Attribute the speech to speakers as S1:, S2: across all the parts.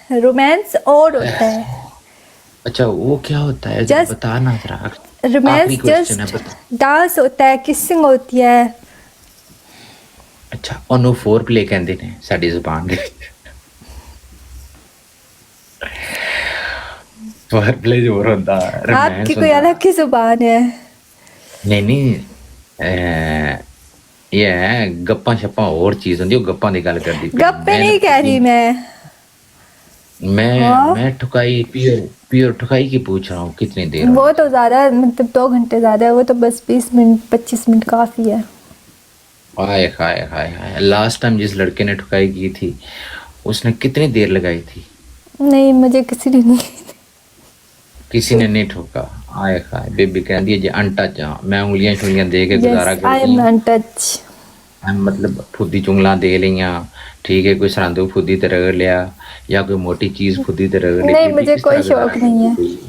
S1: Romance और होता है।
S2: अच्छा वो क्या होता है
S1: Just-
S2: बताना जरा।
S1: रोमांस
S2: आखिरी क्वेश्चन है
S1: जस्ट
S2: बता।
S1: डांस होता है, किसिंग होती है।
S2: अच्छा ਉਹਨੂੰ फोर प्ले कहते ने साडी जुबान दे फोर प्ले जोर होता
S1: आपकी
S2: रोमांस
S1: कोई
S2: होता।
S1: अलग ही जुबान है।
S2: नहीं नहीं ये है गप्पा शप्पा और चीज होंदी, गप्पा की गल करदी पई
S1: गप्पे नहीं कह रही मैं। हाँ?
S2: मैं ठुकाई प्योर प्योर ठुकाई की पूछ रहा हूँ कितनी देर
S1: वो
S2: होनी
S1: तो ज्यादा, मतलब 2 घंटे ज्यादा है, वो तो बस 20 मिनट 25 मिनट काफी है।
S2: हाय हाय हाय हाय लास्ट टाइम जिस लड़के ने ठुकाई की थी उसने कितनी देर लगाई थी?
S1: नहीं, मुझे किसी ने नहीं।
S2: किसी ने नहीं ठोका। हाय हाय बेबी कहती है जी अनटच हाँ मैं उंगलियां शुंगलियां दे के गुजारा
S1: यस, आई
S2: करती
S1: एम
S2: हूँ।
S1: अनटच।
S2: मतलब फुद्दी चुंगला दे लिया ठीक है, कोई सरहद फुद्दी ते रगड़ लिया या कोई मोटी चीज फुद्दी ते रगड़ ली,
S1: नहीं,
S2: बेबी
S1: मुझे
S2: किस
S1: कोई
S2: तरह गुजारा
S1: शौक नहीं है।
S2: करती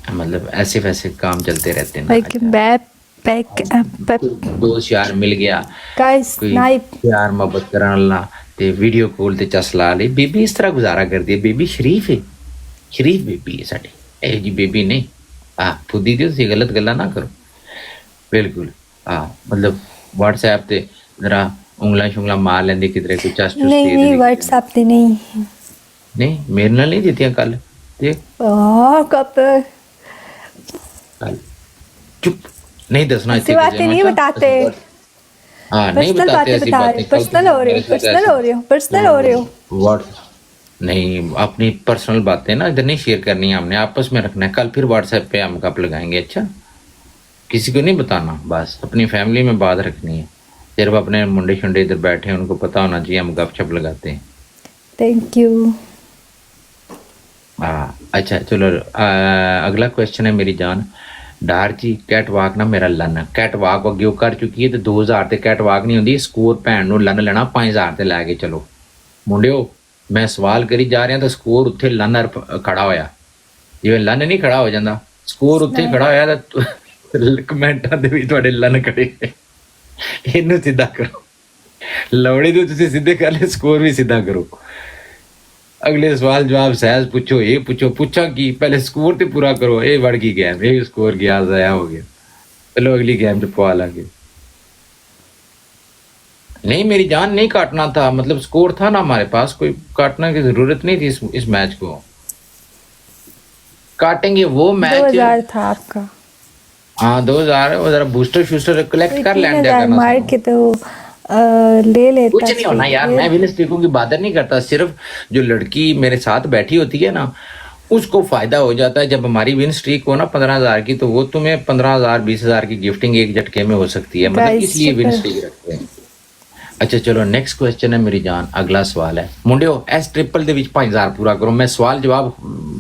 S2: है? मतलब ऐसे वैसे काम चलते रहते हैं ना।
S1: लाइक
S2: अच्छा
S1: बैक बैक
S2: दोस्त यार मिल गया
S1: गाइस
S2: कोई
S1: नाइप।
S2: प्यार मोहब्बत करने वाला ते वीडियो कॉल ते चस ला ली, बेबी इस तरह गुजारा करती है। बेबी शरीफ है, शरीफ बेबी है साडी ए जी बेबी नहीं। हाँ फुद्दी दी तुसीं गलत गल्लां ना करो बिल्कुल। हाँ मतलब व्हाट्सएप ते जरा उंगलां शुंगलां मार लेंदी किधरे कोई चस चुस
S1: नहीं
S2: दे
S1: नहीं,
S2: देंदी किधरे।
S1: व्हाट्सएप पे नहीं।
S2: नहीं मेरे नाल नहीं दित्तियां कल देख
S1: कब?
S2: कल चुप नहीं दसना
S1: ऐसी
S2: इतने किसी
S1: बातें
S2: नु।
S1: नहीं
S2: अच्छा
S1: बताते।
S2: हाँ नहीं
S1: पर्सनल
S2: बताते
S1: बातें
S2: ऐसी
S1: बता रहे,
S2: बातें। कल
S1: पर्सनल
S2: तुम
S1: हो रहे हो,
S2: मेरे साथ
S1: पर्सनल
S2: ऐसे
S1: हो रहे हो, पर्सनल हो रहे हो।
S2: व्हाट नहीं अपनी पर्सनल बातें ना इधर नहीं शेयर करनी है, हमने आपस में रखना है। कल फिर व्हाट्सएप पे हम गप लगाएंगे। अच्छा किसी को नहीं बताना, बस अपनी फैमिली में बात रखनी है। सिर्फ अपने मुंडे शुंडे इधर बैठे हैं उनको पता होना चाहिए हम गप शप लगाते हैं।
S1: Thank you.
S2: हाँ अच्छा चलो अगला क्वेश्चन है मेरी जान। डार जी कैट वाक ना मेरा लन कैट वाक अगे कर चुकी है तो 2000 ते कैट वाक नहीं होंगी स्कोर भैन नु लन लेना 5000 ते लैके चलो मुंडियो। मैं सवाल करी जा रहा तो स्कोर उत्थे लन खड़ा होया, जिवें लन नहीं खड़ा हो जाता स्कोर उत्थे खड़ा होया तो कमेंटां दे भी तुहाडे लन खड़े इनू सीधा करो लौड़ी तो तुसीं सीधे कर ले स्कोर भी सीधा करो। अगले सवाल जवाब सहज पूछो ये पूछो पूछा कि पहले स्कोर तो पूरा करो। ये बढ़ गई गेम ये स्कोर गया जया हो गया। चलो अगली गेम च पवा लागे। नहीं मेरी जान नहीं काटना था, मतलब स्कोर था ना हमारे पास, कोई काटना की जरूरत नहीं थी इस मैच को। काटेंगे वो मैच
S1: 2000 था आपका।
S2: हाँ 2000 वो जरा बूस्टर शूस्टर कलेक्ट कर लेने
S1: 3000 मार के तो ले लेता।
S2: कुछ नहीं होना यार, मैं विन स्ट्रीकों की बात नहीं करता। सिर्फ जो लड़की मेरे साथ बैठी होती है ना उसको फायदा हो जाता है। जब हमारी विन स्ट्रीक हो ना 15,000 की तो वो तुम्हें 15,000 20,000 की गिफ्टिंग एक झटके में हो सकती है, मतलब इसलिए विन स्ट्रीक रखते हैं। अच्छा चलो नेक्स्ट क्वेश्चन है मेरी जान। अगला सवाल है मुंडियो एस ट्रिपल दे विच 5,000 पूरा करो। मैं सवाल जवाब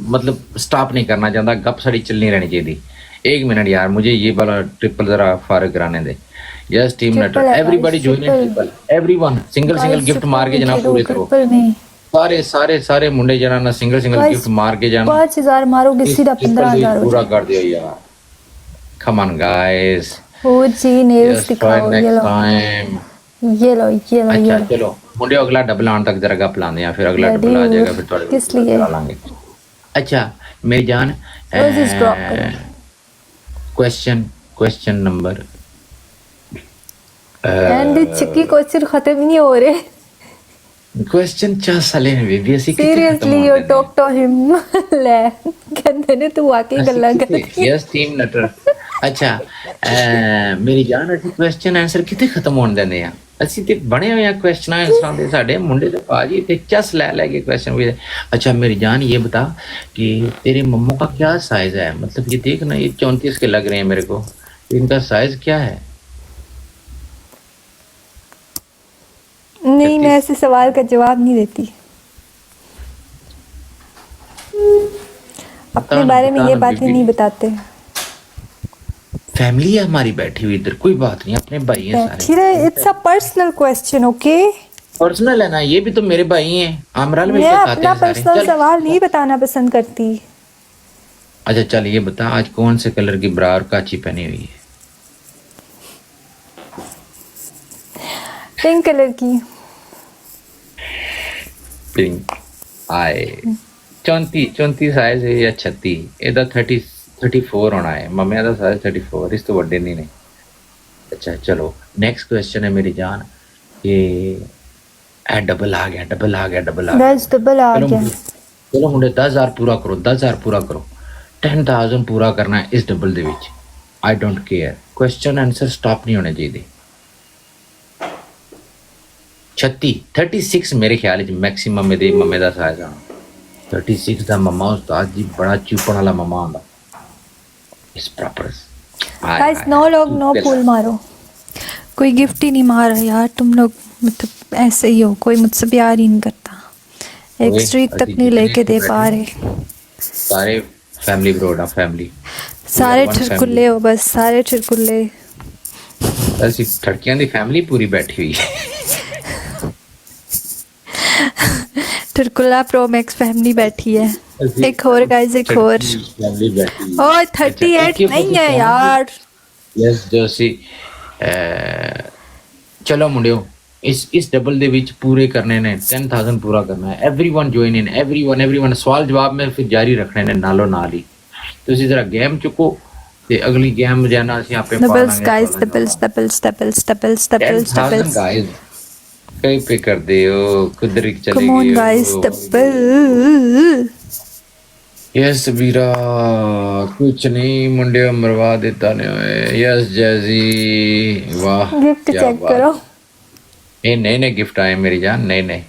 S2: मतलब स्टॉप नहीं करना चाहता, गप सड़ी चलनी रहनी चाहिए। 1 मिनट यार मुझे ये वाला ट्रिपल जरा फारग कराने दे। यस टीम नटर everybody join in triple everyone single single gift मार के जना पूरे करो। सारे सारे सारे मुंडे जना ना सिंगल सिंगल गिफ्ट मार के जाना।
S1: 5000 मारोगे सीधा 15,000
S2: पूरा कर दियो यार। Come on guys
S1: O G nails दिखाओ। ये लो
S2: टाइम
S1: ये लो ये लो।
S2: अच्छा चलो मुंडे अगला डबल आन तक जरा गप लाने हैं, फिर अगला डबल आ जाएगा फिर थोड़े
S1: किस लिए
S2: लाएंगे। अच्छा मेरी जान question number
S1: and chikki question खत्म ही नहीं हो रहे।
S2: क्वेश्चन चा साले ने बेबी ਅਸੀਂ ਕਿੱਥੇ
S1: seriously you talk to him ले कहंदे ने तू आके गल्ला कर।
S2: यस टीम नटर अच्छा ਮੇਰੀ ਜਾਨ ਅਸੀਂ क्वेश्चन आंसर ਕਿੱਥੇ ਖਤਮ ਹੋਣ ਦਿੰਦੇ ਆ। ਅਸੀਂ ਤੇ ਬਣੇ ਹੋਏ ਆ क्वेश्चन आंसर ਦੇ ਸਾਡੇ मुंडे ਤੇ बाजी ਤੇ चस ले के क्वेश्चन भी। अच्छा मेरी जान ये बता कि तेरे मम्मो का क्या साइज है, मतलब ये देख ना ये 34 के लग रहे हैं मेरे को, इनका साइज क्या है?
S1: नहीं मैं ऐसे सवाल का जवाब नहीं देती। अपने बारे में ये बातें नहीं बताते।
S2: फैमिली है हमारी बैठी हुई इधर, कोई बात नहीं अपने भाई हैं सारे।
S1: It's a personal question okay.
S2: Personal है ना, ये भी तो मेरे भाई हैं आमराल में
S1: मैं
S2: खाते
S1: अपना
S2: हैं सारे।
S1: पर्सनल सवाल नहीं बताना पसंद करती।
S2: अच्छा चल ये बता आज कौन से कलर की ब्रा और काची पहनी हुई है?
S1: पिंक कलर की।
S2: पिंक आए 34 साइज है या 36 ਇਹਦਾ 34 ਹੋਣਾ ਹੈ ਮੰਮੀ ਦਾ ਸਾਈਜ਼ 34 ਇਸ ਤੋਂ ਵੱਡੇ ਨਹੀਂ ਨੇ ਅੱਛਾ ਚਲੋ ਨੈਕਸਟ ਕੁਐਸਚਨ ਹੈ ਮੇਰੀ ਜਾਨ ਕਿ ਇਹ ਡਬਲ ਆ ਗਿਆ ਡਬਲ ਆ ਗਿਆ ਡਬਲ ਆ ਗਿਆ
S1: गैस डबल आ
S2: चलो
S1: गया।
S2: चलो मुंडे 10,000 पूरा करो 10,000 पूरा करो 10,000 पूरा करना है इस double they which I don't care question answer stop नहीं होने चाहिए 36 मेरे ख्याल च मैक्सिमम मेरे मम्मे दा साइज आना 36 दा मम्मा उस्ताद जी बड़ा चुपन वाला मम्मा आंदा इस प्रॉपर
S1: गाइस नो लोग नो फूल मारो, कोई गिफ्ट ही नहीं मार रहा यार, तुम लोग मतलब ऐसे ही हो, कोई मुझसे प्यार ही नहीं करता, एक
S2: ओए,
S1: स्ट्रीक तक
S2: अजी
S1: नहीं
S2: जितने
S1: लेके दे
S2: बैठे
S1: पा
S2: हैं,
S1: रहे,
S2: सारे फैमिली ब्रोड फैमिली
S1: सारे ठिरकुल्ले हो बस, सारे ठिरकुल्ले।
S2: ਅਸੀਂ ਠੜਕੀਆਂ ਦੀ ਫੈਮਿਲੀ ਪੂਰੀ ਬੈਠੀ ਹੋਈ ਹੈ
S1: ठिरकुल्ला प्रो मैक्स फैमिली बैठी है। एक और गाइस, एक और।
S2: ਫੈਮਿਲੀ ਬੈਠੀ
S1: ओ 38 नहीं है यार।
S2: ਯਸ ਜੋਸੀ ਚਲੋ ਮੁੰਡਿਓ ਇਸ ਡਬਲ ਦੇ ਵਿੱਚ ਪੂਰੇ ਕਰਨੇ ਨੇ 10000 ਪੂਰਾ ਕਰਨਾ ਹੈ एवरीवन ਜੁਆਇਨ ਇਨ एवरीवन ਸਵਾਲ ਜਵਾਬ ਮੈਂ ਫਿਰ ਜਾਰੀ ਰੱਖਣੇ ਨੇ ਨਾਲੋਂ ਨਾਲ ਹੀ ਤੁਸੀਂ ਜ਼ਰਾ ਗੇਮ ਚੁੱਕੋ ਤੇ ਅਗਲੀ ਗੇਮ ਜਾਨਾ ਅਸੀਂ ਆਪੇ
S1: doubles guys, doubles doubles doubles doubles doubles doubles.
S2: Guys कहीं पे कर दे हो किधर चले
S1: कम ऑन
S2: गए
S1: गाइस,
S2: हो?
S1: डबल।
S2: यस वीरा कुछ नहीं मुंडे मरवा देता ने यस जैसी वाह
S1: गिफ्ट
S2: क्या
S1: चेक
S2: बात।
S1: करो।
S2: ये नए नए गिफ्ट आए मेरी जान नए नए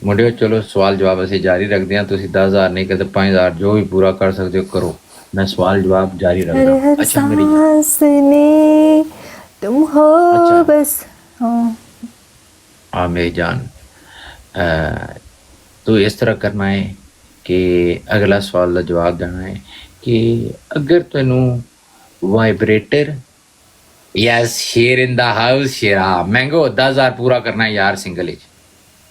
S2: मुंडे चलो सवाल जवाब ਅਸੀਂ ਜਾਰੀ ਰੱਖਦੇ ਹਾਂ ਤੁਸੀਂ 10000 ਨਹੀਂ ਕਰਦੇ 5000 ਜੋ ਵੀ ਪੂਰਾ ਕਰ ਸਕਦੇ ਹੋ ਕਰੋ मैं सवाल जवाब जारी रख
S1: हर
S2: रहा हूँ
S1: हर
S2: अच्छा मेरी
S1: सांस में तुम हो
S2: अच्छा।
S1: बस। हाँ
S2: हाँ मेरी जान तो इस तरह करना है कि अगला सवाल का जवाब देना है कि अगर तेनू vibrator yes share in the house Shera mango 10000 पूरा करना है यार सिंगल इच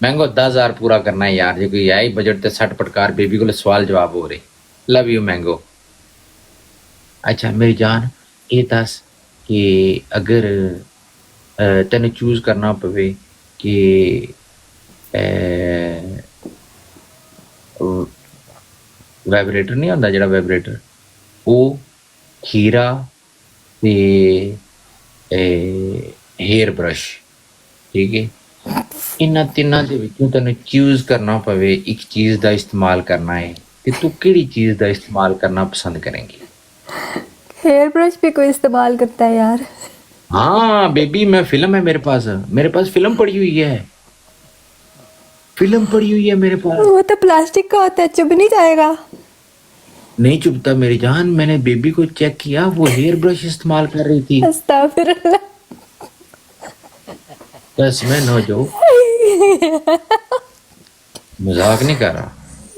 S2: मैंगो 10000 पूरा करना है यार जो कोई आई बजट ते सट पटकार बेबी को सवाल जवाब हो रहे लव यू मैंगो अच्छा मेरी जान ये दस कि अगर तेन चूज करना पवे कि वाइब्रेटर नहीं होता जड़ा वाइब्रेटर वो खीरा ते हेयर ब्रश ठीक है इन्हां तिन्हां दे विचों तेन चूज करना पवे एक चीज़ का इस्तेमाल करना है ते तू किहड़ी चीज़ का इस्तेमाल करना पसंद करेंगी
S1: हेयर ब्रश भी कोई इस्तेमाल करता है यार।
S2: हाँ बेबी मैं फिल्म है मेरे पास फिल्म पड़ी हुई है मेरे पास
S1: वो तो प्लास्टिक का होता है, चुभ नहीं जाएगा।
S2: नहीं चुभता मेरी जान मैंने बेबी को चेक किया वो हेयर ब्रश इस्तेमाल कर रही थी
S1: अस्तगफिरुल्लाह।
S2: बस मैं न जो मजाक नहीं कर रहा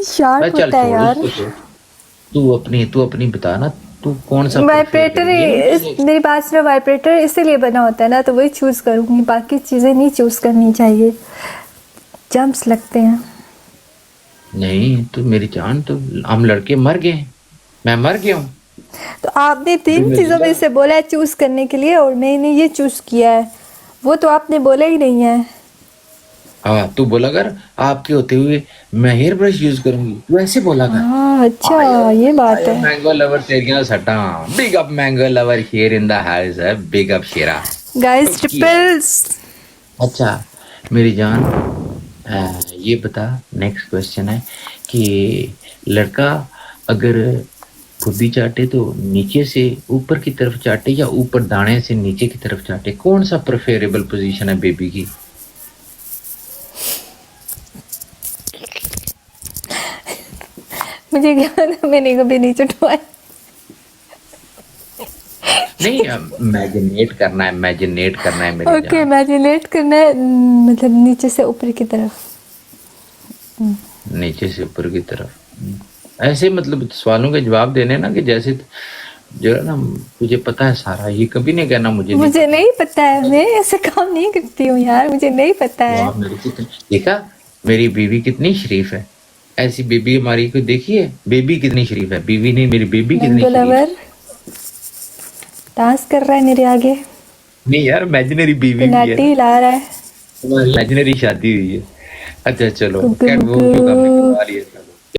S1: शार्प
S2: चल
S1: होता है यार।
S2: छोड़ इसको तू अपनी बता ना तू कौन सा
S1: वाइब्रेटर मेरी बात सुनो, वाइब्रेटर इसीलिए बना होता है ना, तो वही चूज करूंगी, बाकी चीजें नहीं चूज करनी चाहिए, जम्स लगते हैं।
S2: नहीं तू मेरी जान तो हम लड़के मर गए मैं मर गया हूँ
S1: तो आपने 3 चीजों में से बोला है चूज करने के लिए और मैंने ये चूज किया है, वो तो आपने बोला ही नहीं है।
S2: हाँ तू बोला कर आपके होते हुए मैं हेयर ब्रश यूज करूंगी तू ऐसे बोला कर
S1: हाँ अच्छा ये बात है।
S2: मैंगो लवर तेरियां सटा big up mango lover here in the house है बिग अप शेरा
S1: गाइस ट्रिपल्स।
S2: अच्छा मेरी जान ये बता नेक्स्ट क्वेश्चन है कि लड़का अगर खुदी चाटे तो नीचे से ऊपर की तरफ चाटे या ऊपर दाने से नीचे की तरफ चाटे कौन सा प्रेफरेबल पोजीशन है बेबी की
S1: मुझे क्या ना, मैंने कभी नहीं चटवाया।
S2: नहीं इमेजिनेट करना है मेरी
S1: ओके
S2: जान
S1: इमेजिनेट करना है, मतलब नीचे से ऊपर की तरफ।
S2: नीचे से ऊपर की तरफ ऐसे मतलब सवालों के जवाब देने ना कि जैसे जो है ना मुझे पता है सारा ये कभी नहीं कहना मुझे
S1: नहीं पता है, मैं ऐसे काम नहीं करती हूँ यार, मुझे नहीं पता है।
S2: वाह, देखा मेरी बीवी कितनी शरीफ है ऐसी बेबी हमारी को देखिए बेबी कितनी शरीफ है बीवी नहीं मेरी बेबी कितनी
S1: मैंगो
S2: शरीफ है
S1: लवर डांस कर रहा है मेरे आगे,
S2: नहीं यार इमेजिनरी बीवी भी है
S1: पिनाटी ला रहा है।
S2: हमारी इमेजिनरी शादी हुई है अच्छा चलो
S1: कुकू
S2: कैट वॉक
S1: कुकू।
S2: जो काम करवा रही है